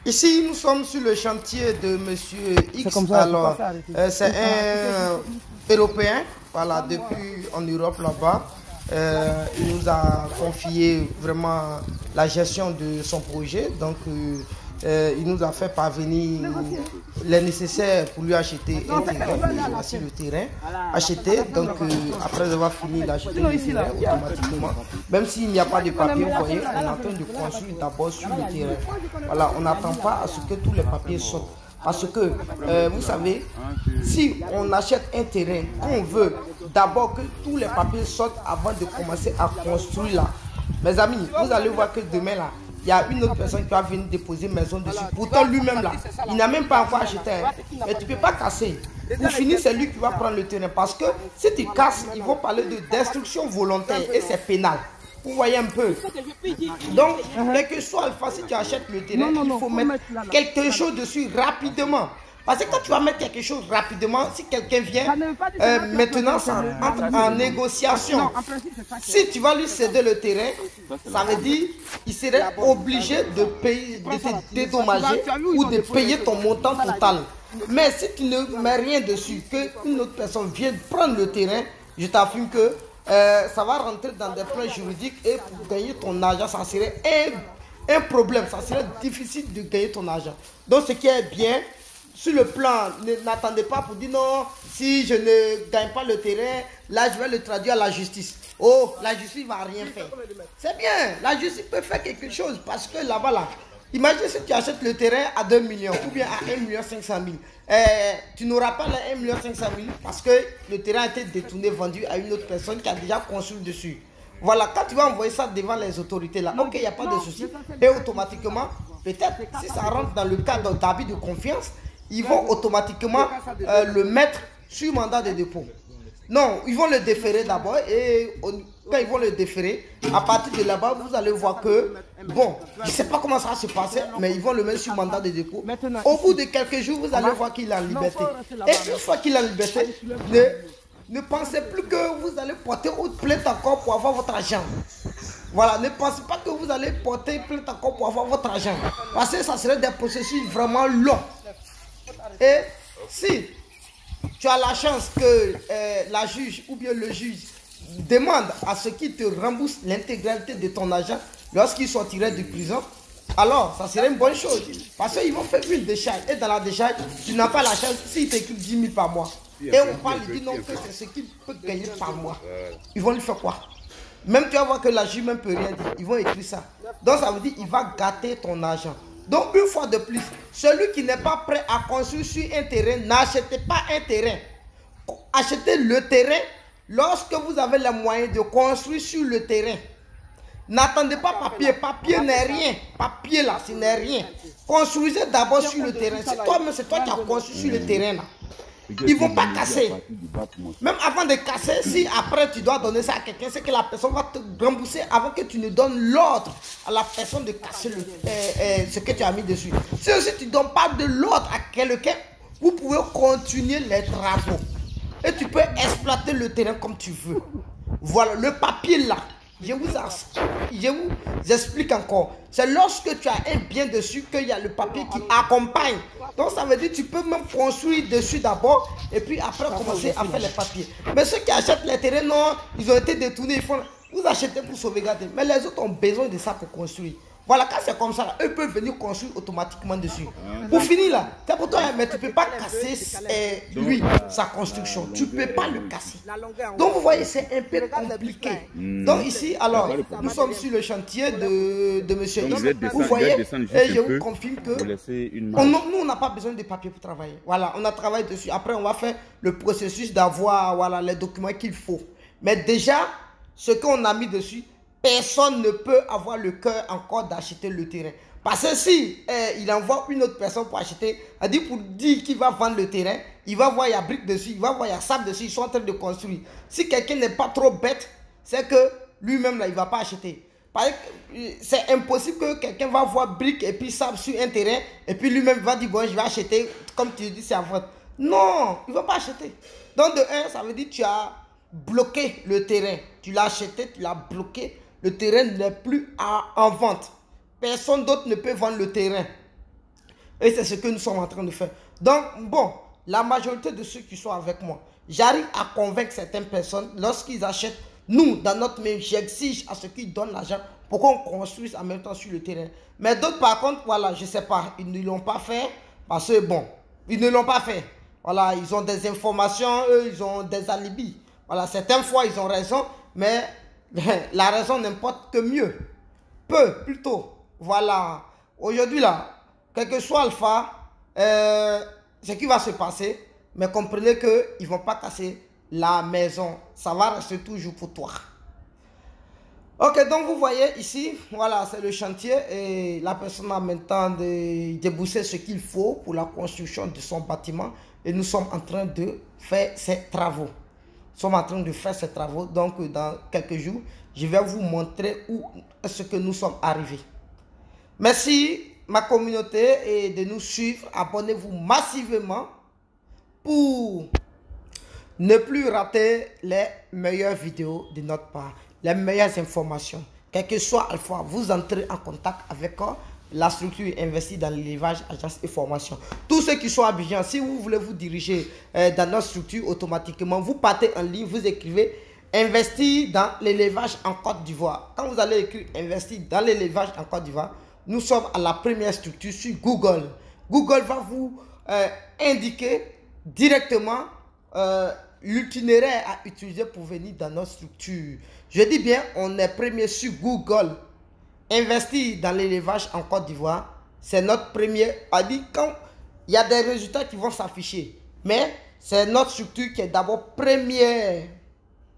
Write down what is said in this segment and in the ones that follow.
Ici, nous sommes sur le chantier de Monsieur X. Ça, Alors, c'est un Européen, voilà, depuis en Europe là-bas. Il nous a confié vraiment la gestion de son projet. Donc, il nous a fait parvenir les nécessaires pour lui acheter un terrain. Voici le terrain acheté. Donc, après avoir fini d'acheter le terrain, automatiquement, même s'il n'y a pas de papier, vous voyez, on est en train de construire d'abord sur le terrain. Voilà, on n'attend pas à ce que tous les papiers sortent. Parce que, vous savez, si on achète un terrain, qu'on veut d'abord que tous les papiers sortent avant de commencer à construire là. Mes amis, vous allez voir que demain là, il y a une autre personne qui va venir déposer maison dessus. Pourtant lui-même là, il n'a même pas encore acheté. Mais tu ne peux pas casser. Pour finir, c'est lui qui va prendre le terrain. Parce que si tu casses, ils vont parler de destruction volontaire et c'est pénal. Vous voyez un peu. Donc, quel que soit Alpha, si tu achètes le terrain, il faut mettre quelque chose dessus rapidement. Parce que quand tu vas mettre quelque chose rapidement, si quelqu'un vient, maintenant ça entre en négociation. Si tu vas lui céder le terrain, ça veut dire qu'il serait obligé de payer, de te dédommager ou de payer ton montant total. Mais si tu ne mets rien dessus, qu'une autre personne vienne prendre le terrain, je t'affirme que ça va rentrer dans des plans juridiques et pour gagner ton argent, ça serait un problème. Ça serait difficile de gagner ton argent. Donc ce qui est bien, sur le plan, n'attendez pas pour dire non, si je ne gagne pas le terrain, là je vais le traduire à la justice. Oh, la justice ne va rien faire. C'est bien, la justice peut faire quelque chose parce que là-bas, là, imagine si tu achètes le terrain à 2 millions ou bien à 1,5 million. Tu n'auras pas les 1,5 million parce que le terrain a été détourné, vendu à une autre personne qui a déjà construit dessus. Voilà, quand tu vas envoyer ça devant les autorités là, ok, il n'y a pas de souci. Et automatiquement, peut-être si ça rentre dans le cadre d'abus de confiance, ils vont automatiquement le mettre sur mandat de dépôt. Non, ils vont le déférer d'abord et quand ils vont le déférer, à partir de là-bas, vous allez voir que, bon, je ne sais pas comment ça va se passer, mais ils vont le mettre sur mandat de dépôt. Au bout de quelques jours, vous allez voir qu'il est en liberté. Et une fois qu'il est en liberté, ne pensez plus que vous allez porter autre plainte encore pour avoir votre argent. Voilà, ne pensez pas que vous allez porter plainte encore pour avoir votre argent. Parce que ça serait des processus vraiment longs. Et si tu as la chance que la juge ou bien le juge demande à ce qu'il te rembourse l'intégralité de ton argent lorsqu'il sortirait de prison, alors ça serait une bonne chose. Parce qu'ils vont faire une décharge. Et dans la décharge, tu n'as pas la chance s'il t'écrit 10 000 par mois. Et on parle, il dit non, que c'est ce qu'il peut gagner par mois. Ils vont lui faire quoi? Même tu vas voir que la juge ne peut rien dire. Ils vont écrire ça. Donc ça veut dire qu'il va gâter ton argent. Donc une fois de plus, celui qui n'est pas prêt à construire sur un terrain, n'achetez pas un terrain. Achetez le terrain lorsque vous avez les moyens de construire sur le terrain. N'attendez pas papier, papier n'est rien. Papier là, ce n'est rien. Construisez d'abord sur le terrain. C'est toi qui as construit sur le terrain là. Ils ne vont pas casser. Même avant de casser, si après tu dois donner ça à quelqu'un, c'est que la personne va te rembourser avant que tu ne donnes l'ordre à la personne de casser ce que tu as mis dessus. Si aussi tu ne donnes pas de l'ordre à quelqu'un, vous pouvez continuer les travaux. Et tu peux exploiter le terrain comme tu veux. Voilà, le papier là. Je vous explique encore. C'est lorsque tu as un bien dessus qu'il y a le papier qui accompagne. Donc ça veut dire que tu peux même construire dessus d'abord et puis après commencer à faire les papiers. Mais ceux qui achètent les terrains, non, ils ont été détournés. Vous achetez pour sauvegarder. Mais les autres ont besoin de ça pour construire. Voilà, quand c'est comme ça, là, eux peuvent venir construire automatiquement dessus. Pour finir là, c'est pour toi, mais tu ne peux pas casser lui, sa construction. Tu ne peux pas le casser. Donc vous voyez, c'est un peu compliqué. Donc ici, alors, nous sommes sur le chantier de monsieur X. Vous voyez, et je vous confirme que nous, on n'a pas besoin de papier pour travailler. Voilà, on a travaillé dessus. Après, on va faire le processus d'avoir voilà, les documents qu'il faut. Mais déjà, ce qu'on a mis dessus, personne ne peut avoir le cœur encore d'acheter le terrain. Parce que si il envoie une autre personne pour acheter, pour dire qu'il va vendre le terrain, il va voir il y a briques dessus, il va voir il y a sable dessus, ils sont en train de construire. Si quelqu'un n'est pas trop bête, c'est que lui-même là, il ne va pas acheter. C'est impossible que quelqu'un va voir briques et puis sable sur un terrain et puis lui-même va dire bon je vais acheter, comme tu dis c'est à vente. Non, il ne va pas acheter. Donc de un, ça veut dire que tu as bloqué le terrain. Tu l'as acheté, tu l'as bloqué. Le terrain n'est plus en vente. Personne d'autre ne peut vendre le terrain. Et c'est ce que nous sommes en train de faire. Donc, bon, la majorité de ceux qui sont avec moi, j'arrive à convaincre certaines personnes, lorsqu'ils achètent, nous, dans notre mail, j'exige à ceux qui donnent l'argent pour qu'on construise en même temps sur le terrain. Mais d'autres, par contre, voilà, je ne sais pas, ils ne l'ont pas fait parce que, bon, ils ne l'ont pas fait. Voilà, ils ont des informations, eux, ils ont des alibis. Voilà, certaines fois, ils ont raison, mais la raison n'importe que mieux. Peu, plutôt. Voilà. Aujourd'hui, là, quel que soit Alpha, ce qui va se passer, mais comprenez qu'ils ne vont pas casser la maison. Ça va rester toujours pour toi. Ok, donc vous voyez ici, voilà, c'est le chantier et la personne a maintenant déboursé ce qu'il faut pour la construction de son bâtiment et nous sommes en train de faire ces travaux. Nous sommes en train de faire ces travaux, donc dans quelques jours, je vais vous montrer où est-ce que nous sommes arrivés. Merci ma communauté et de nous suivre. Abonnez-vous massivement pour ne plus rater les meilleures vidéos de notre part, les meilleures informations. Quel que soit Alpha, vous entrez en contact avec la structure investie dans l'élevage, agence et formation. Tous ceux qui sont à Abidjan, si vous voulez vous diriger dans notre structure, automatiquement, vous partez en ligne, vous écrivez investir dans l'élevage en Côte d'Ivoire. Quand vous allez écrire investir dans l'élevage en Côte d'Ivoire, nous sommes à la première structure sur Google. Google va vous indiquer directement l'itinéraire à utiliser pour venir dans notre structure. Je dis bien, on est premier sur Google. Investir dans l'élevage en Côte d'Ivoire, c'est notre premier. Quand il y a des résultats qui vont s'afficher, mais c'est notre structure qui est d'abord première.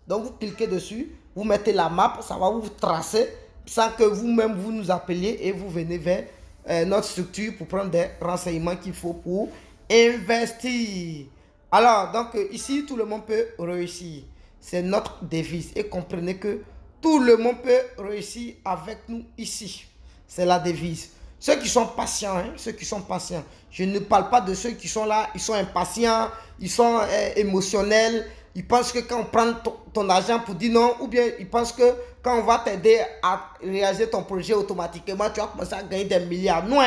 Donc vous cliquez dessus, vous mettez la map, ça va vous tracer sans que vous-même vous nous appeliez et vous venez vers notre structure pour prendre des renseignements qu'il faut pour investir. Alors, donc ici, tout le monde peut réussir. C'est notre devise. Et comprenez que tout le monde peut réussir avec nous ici. C'est la devise. Ceux qui sont patients, ceux qui sont patients. Je ne parle pas de ceux qui sont là, ils sont impatients, ils sont émotionnels. Ils pensent que quand on prend ton argent pour dire non, ou bien ils pensent que quand on va t'aider à réaliser ton projet automatiquement, tu vas commencer à gagner des milliards. Non,